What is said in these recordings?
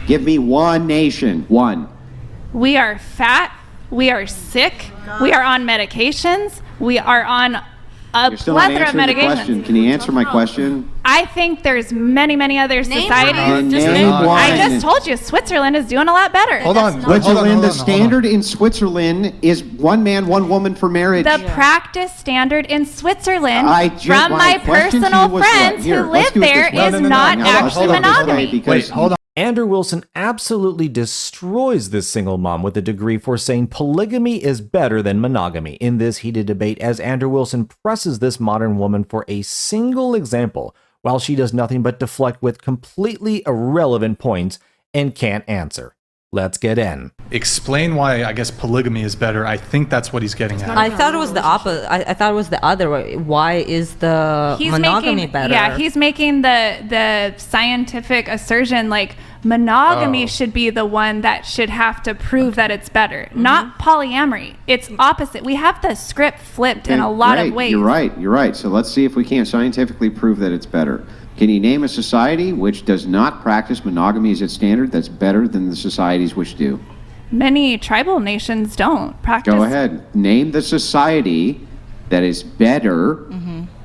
Give me one nation. One. We are fat. We are sick. We are on medications. We are on a You're still not plethora of answering the medications. question. Can you answer my question? I think there's many other societies. Name one. I just told you, Switzerland is doing a lot better. Hold on. Switzerland, the standard in Switzerland is one man, one woman for marriage. The practice standard in Switzerland, my from my question to you personal was what? friends Here, who let's live do it this there, way. is No. not Hold on, actually hold on, monogamy. Wait, hold on. Andrew Wilson absolutely destroys this single mom with a degree for saying polygamy is better than monogamy in this heated debate, as Andrew Wilson presses this modern woman for a single example while she does nothing but deflect with completely irrelevant points and can't answer. Let's get in. Explain why I guess polygamy is better. I think that's what he's getting at. I thought it was the opposite. I thought it was the other way. Why is the monogamy better? Yeah, he's making the scientific assertion like monogamy should be the one that should have to prove that it's better, not polyamory. It's opposite. We have the script flipped in a lot of ways. You're right. So let's see if we can scientifically prove that it's better. Can you name a society which does not practice monogamy as its standard that's better than the societies which do? Many tribal nations don't practice. Go ahead. Name the society that is better,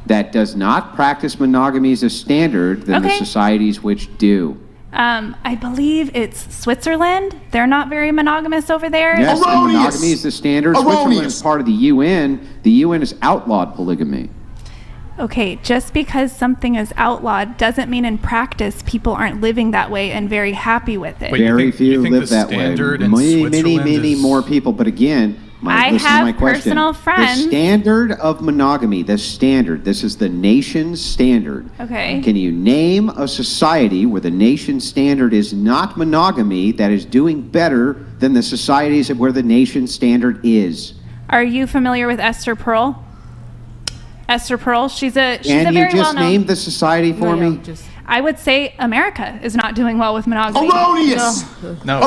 that does not practice monogamy as a standard than the societies which do. I believe it's Switzerland. They're not very monogamous over there. Yes, and monogamy is the standard. Switzerland is part of the UN. The UN has outlawed polygamy. Okay, just because something is outlawed doesn't mean in practice people aren't living that way and very happy with it. Wait, you Very think- few you think live the that way. standard in Many Switzerland more people. But again, I listen to have my question. personal friends- The standard of monogamy, this is the nation's standard. Okay. Can you name a society where the nation's standard is not monogamy that is doing better than the societies where the nation's standard is? Are you familiar with Esther Perel? Esther Perel, she's a Can you very just well-known. name the society for me? I would say America is not doing well with monogamy. No.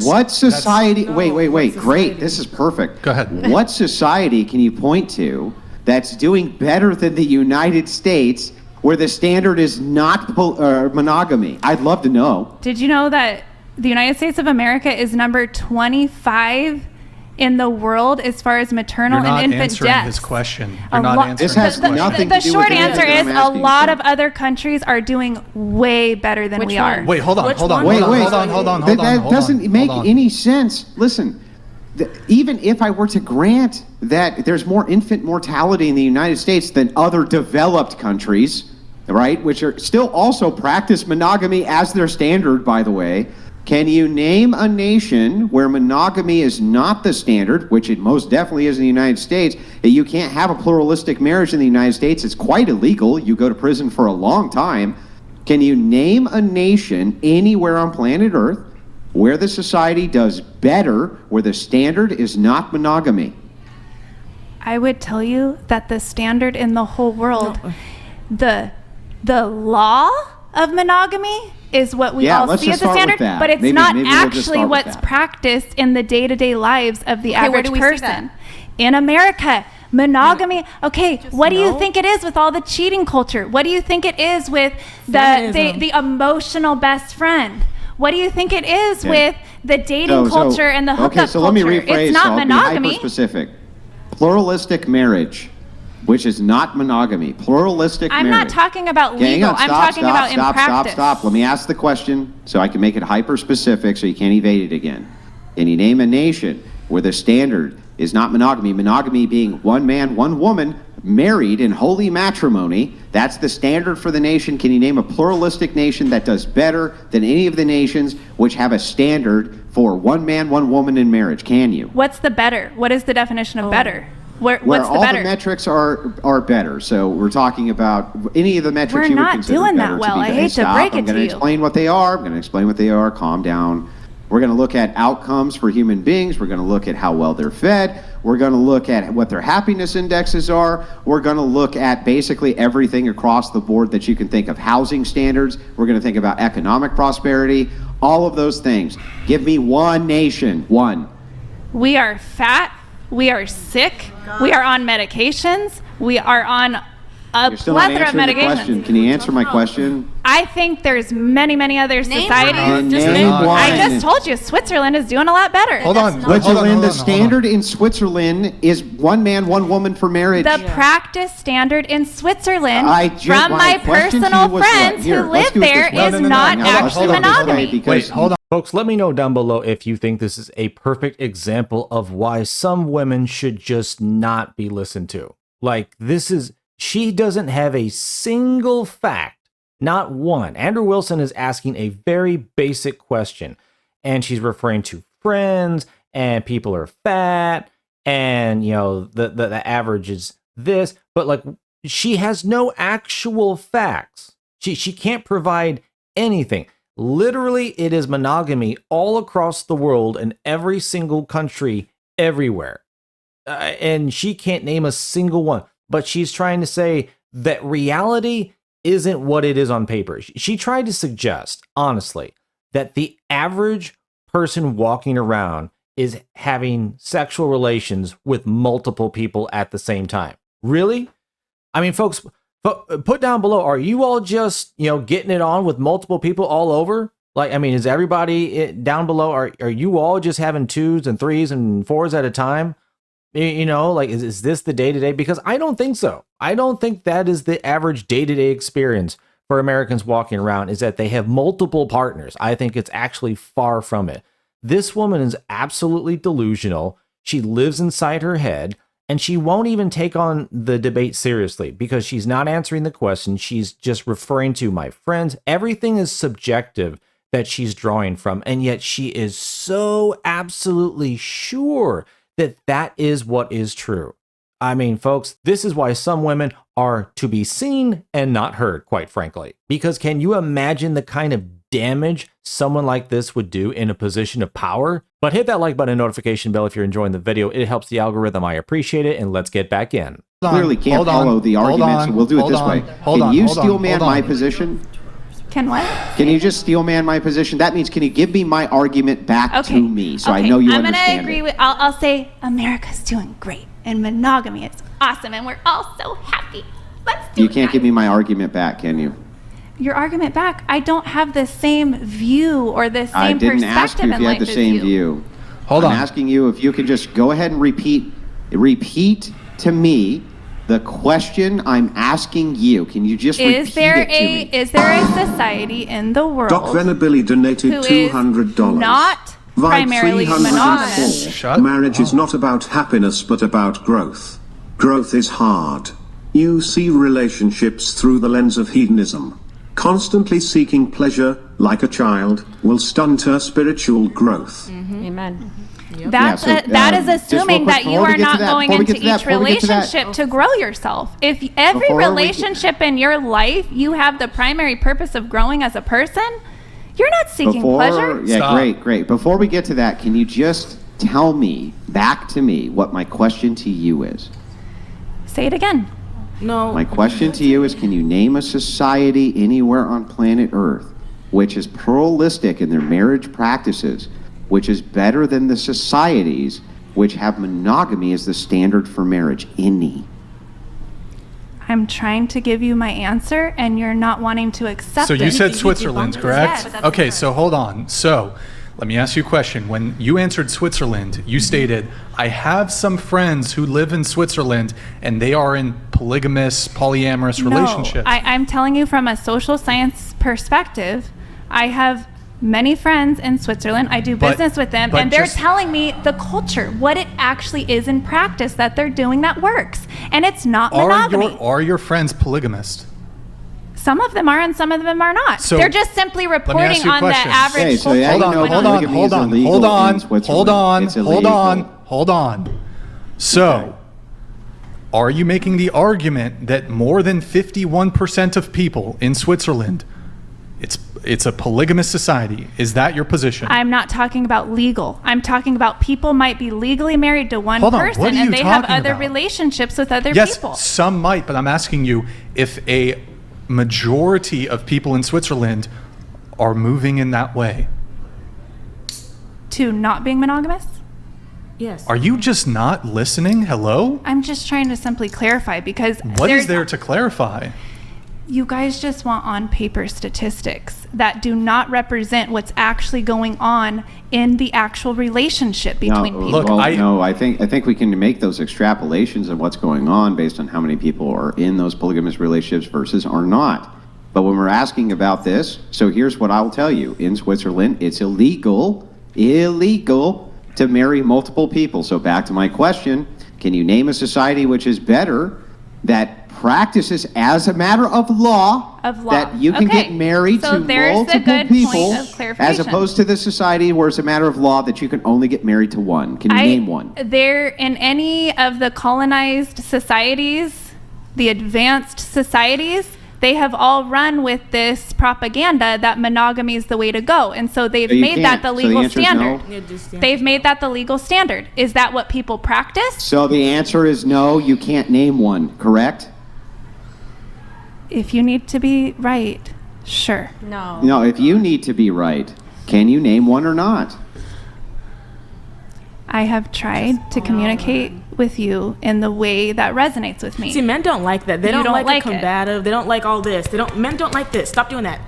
What society? Wait. Great. This is perfect. Go ahead. What society can you point to that's doing better than the United States where the standard is not monogamy? I'd love to know. Did you know that the United States of America is number 25 in the world as far as maternal You're not and infant answering deaths? his question. A You're not lot- answering This has his question. nothing The to do short with anything answer that is I'm a asking, lot sir. of other countries are doing way better than we are. Wait, hold on. Wait. Hold on. That doesn't make any sense. Listen, even if I were to grant that there's more infant mortality in the United States than other developed countries, right, which are still also practice monogamy as their standard, by the way, can you name a nation where monogamy is not the standard, which it most definitely is in the United States? You can't have a pluralistic marriage in the United States. It's quite illegal. You go to prison for a long time. Can you name a nation anywhere on planet Earth where the society does better, where the standard is not monogamy? I would tell you that the standard in the whole world, the law of monogamy is what we all let's see as just a start with standard, that. but it's Maybe not we'll just actually start with what's that. practiced in the day-to-day lives of the where average do we see person. that? In America, monogamy. Okay, what do you no. think it is with all the cheating culture? What do you think it is with the emotional best friend? What do you think it is with the dating culture and the hookup okay, so let me culture? rephrase. It's not so I'll monogamy. Be hyper-specific. Pluralistic marriage, which is not monogamy. Pluralistic I'm marriage. not talking about Okay, hang legal. on, I'm stop, talking stop, about stop, in practice. Stop. Let me ask the question so I can make it hyper-specific so you can't evade it again. Can you name a nation where the standard is not monogamy? Monogamy being one man, one woman, married in holy matrimony. That's the standard for the nation. Can you name a pluralistic nation that does better than any of the nations which have a standard for one man, one woman in marriage? Can you? What's the better? What is the definition of better? Where What's the all better? the metrics are better. So we're talking about any of the metrics We're you would not consider doing better that well. to be I better. hate to Stop. break it I'm going to to you. explain what they are. I'm going to explain what they are. Calm down. We're going to look at outcomes for human beings. We're going to look at how well they're fed. We're going to look at what their happiness indexes are. We're going to look at basically everything across the board that you can think of. Housing standards. We're going to think about economic prosperity. All of those things. Give me one nation. One. We are fat. We are sick. We are on medications. We are on a You're still not plethora of answering the question. medications. Can you answer my question? I think there's many other societies. one. Name one. I just told you Switzerland is doing a lot better. Hold on. Switzerland, the standard in Switzerland is one man, one woman for marriage. The practice standard in Switzerland from my my question to you personal was what? friends Here, who let's live do it this there way. is No. not Hold on, actually hold on, monogamy. Wait, hold on. Folks, let me know down below if you think this is a perfect example of why some women should just not be listened to. Like, she doesn't have a single fact, not one. Andrew Wilson is asking a very basic question, and she's referring to friends, and people are fat, and, the average is this, but, like, she has no actual facts. She can't provide anything. Literally, it is monogamy all across the world in every single country, everywhere. And she can't name a single one. But she's trying to say that reality isn't what it is on paper. She tried to suggest, honestly, that the average person walking around is having sexual relations with multiple people at the same time. Really? I mean, folks, put down below, are you all just, getting it on with multiple people all over? Like, I mean, is everybody down below, are you all just having 2s and 3s and 4s at a time? Like, is this the day-to-day? Because I don't think so. I don't think that is the average day-to-day experience for Americans walking around, is that they have multiple partners. I think it's actually far from it. This woman is absolutely delusional. She lives inside her head. And she won't even take on the debate seriously because she's not answering the question. She's just referring to my friends. Everything is subjective that she's drawing from. And yet she is so absolutely sure that that is what is true. I mean, folks, this is why some women are to be seen and not heard, quite frankly. Because can you imagine the kind of damage someone like this would do in a position of power? But hit that like button and notification bell if you're enjoying the video. It helps the algorithm. I appreciate it. And let's get back in. Clearly can't follow the argument, so we'll do it this way. Can you steel man my position? Can what? Can you just steel man my position? That means, can you give me my argument back to me so I know you understand I'm going to agree I'll say America's doing great and monogamy is awesome and we're all so happy. Let's do You can't give me my argument back, can you? Your argument back. I don't have the same view or the same perspective in life. I didn't ask you if you had the same view. Hold on. I'm asking you if you can just go ahead and repeat to me the question I'm asking you. Can you just repeat it to me? Is there a society in the world Doc Venabilly donated who $200. is not primarily monogamous? Marriage is not about happiness but about growth. Growth is hard. You see relationships through the lens of hedonism. Constantly seeking pleasure, like a child, will stunt her spiritual growth. Amen. Yep. That is assuming that you are not going into each relationship to grow yourself. If every relationship in your life you have the primary purpose of growing as a person, you're not seeking pleasure. Yeah, Stop. Great. Before we get to that, can you just tell me, back to me, what my question to you is? Say it again. No. My question to you is, can you name a society anywhere on planet Earth which is pluralistic in their marriage practices, which is better than the societies which have monogamy as the standard for marriage? Any? I'm trying to give you my answer, and you're not wanting to accept it. So you said Switzerland, correct? Yes. Okay, so hold on. So let me ask you a question. When you answered Switzerland, you stated, I have some friends who live in Switzerland, and they are in polygamous, polyamorous relationships. I'm telling you from a social science perspective, I have many friends in Switzerland. I do business with them, and they're telling me the culture, what it actually is in practice that they're doing that works. And it's not monogamy. Are your friends polygamist? Some of them are and some of them are not. So they're just simply reporting on the average culture. Hold on. So, are you making the argument that more than 51% of people in Switzerland, it's a polygamous society? Is that your position? I'm not talking about legal. I'm talking about people might be legally married to one person and they have other relationships with other people. Yes, some might, but I'm asking you if a majority of people in Switzerland are moving in that way. To not being monogamous? Yes. Are you just not listening? Hello? I'm just trying to simply clarify because What is there to clarify? you guys just want on paper statistics that do not represent what's actually going on in the actual relationship between people. Look, I think we can make those extrapolations of what's going on based on how many people are in those polygamous relationships versus are not. But when we're asking about this, so here's what I'll tell you. In Switzerland, it's illegal to marry multiple people. So back to my question, can you name a society which is better that practices as a matter of law that you can get married to multiple people as opposed to the society where it's a matter of law that you can only get married to one? Can you name one? There, in any of the colonized societies, the advanced societies, they have all run with this propaganda that monogamy is the way to go. And so they've made that the legal standard. They've made that the legal standard. Is that what people practice? So the answer is no, you can't name one, correct? If you need to be right, sure. No, if you need to be right, can you name one or not? I have tried to communicate with you in the way that resonates with me. See, men don't like that. They don't like it. combative. They don't like all this. Men don't like this. Stop doing that.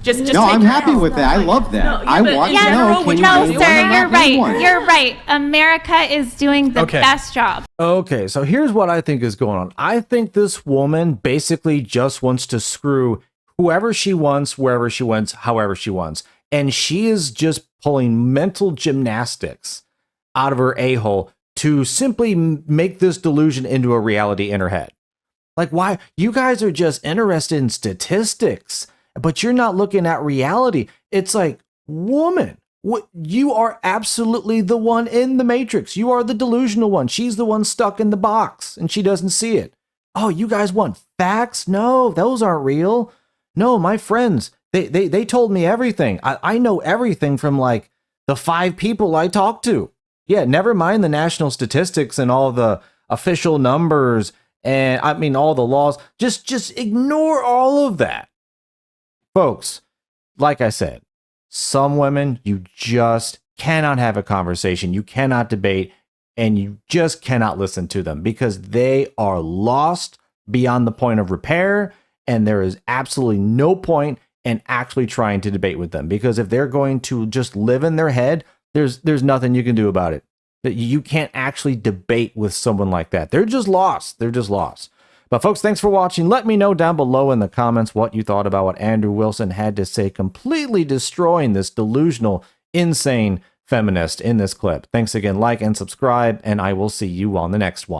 Just no, I'm happy with that. I love that. I want to know. No, sir, you're right. You're right. America is doing the best job. Okay, so here's what I think is going on. I think this woman basically just wants to screw whoever she wants, wherever she wants, however she wants. And she is just pulling mental gymnastics out of her a-hole to simply make this delusion into a reality in her head. Like, why? You guys are just interested in statistics, but you're not looking at reality. It's like, woman, you are absolutely the one in the matrix. You are the delusional one. She's the one stuck in the box and she doesn't see it. Oh, you guys want facts? No, those aren't real. No, my friends, they told me everything. I know everything from like the 5 people I talked to. Yeah, never mind the national statistics and all the official numbers and I mean all the laws. Just ignore all of that. Folks, like I said, some women you just cannot have a conversation, you cannot debate, and you just cannot listen to them because they are lost beyond the point of repair, and there is absolutely no point in actually trying to debate with them because if they're going to just live in their head, there's nothing you can do about it. That you can't actually debate with someone like that. They're just lost. They're just lost. But folks, thanks for watching. Let me know down below in the comments what you thought about what Andrew Wilson had to say, completely destroying this delusional, insane feminist in this clip. Thanks again, like and subscribe, and I will see you on the next one.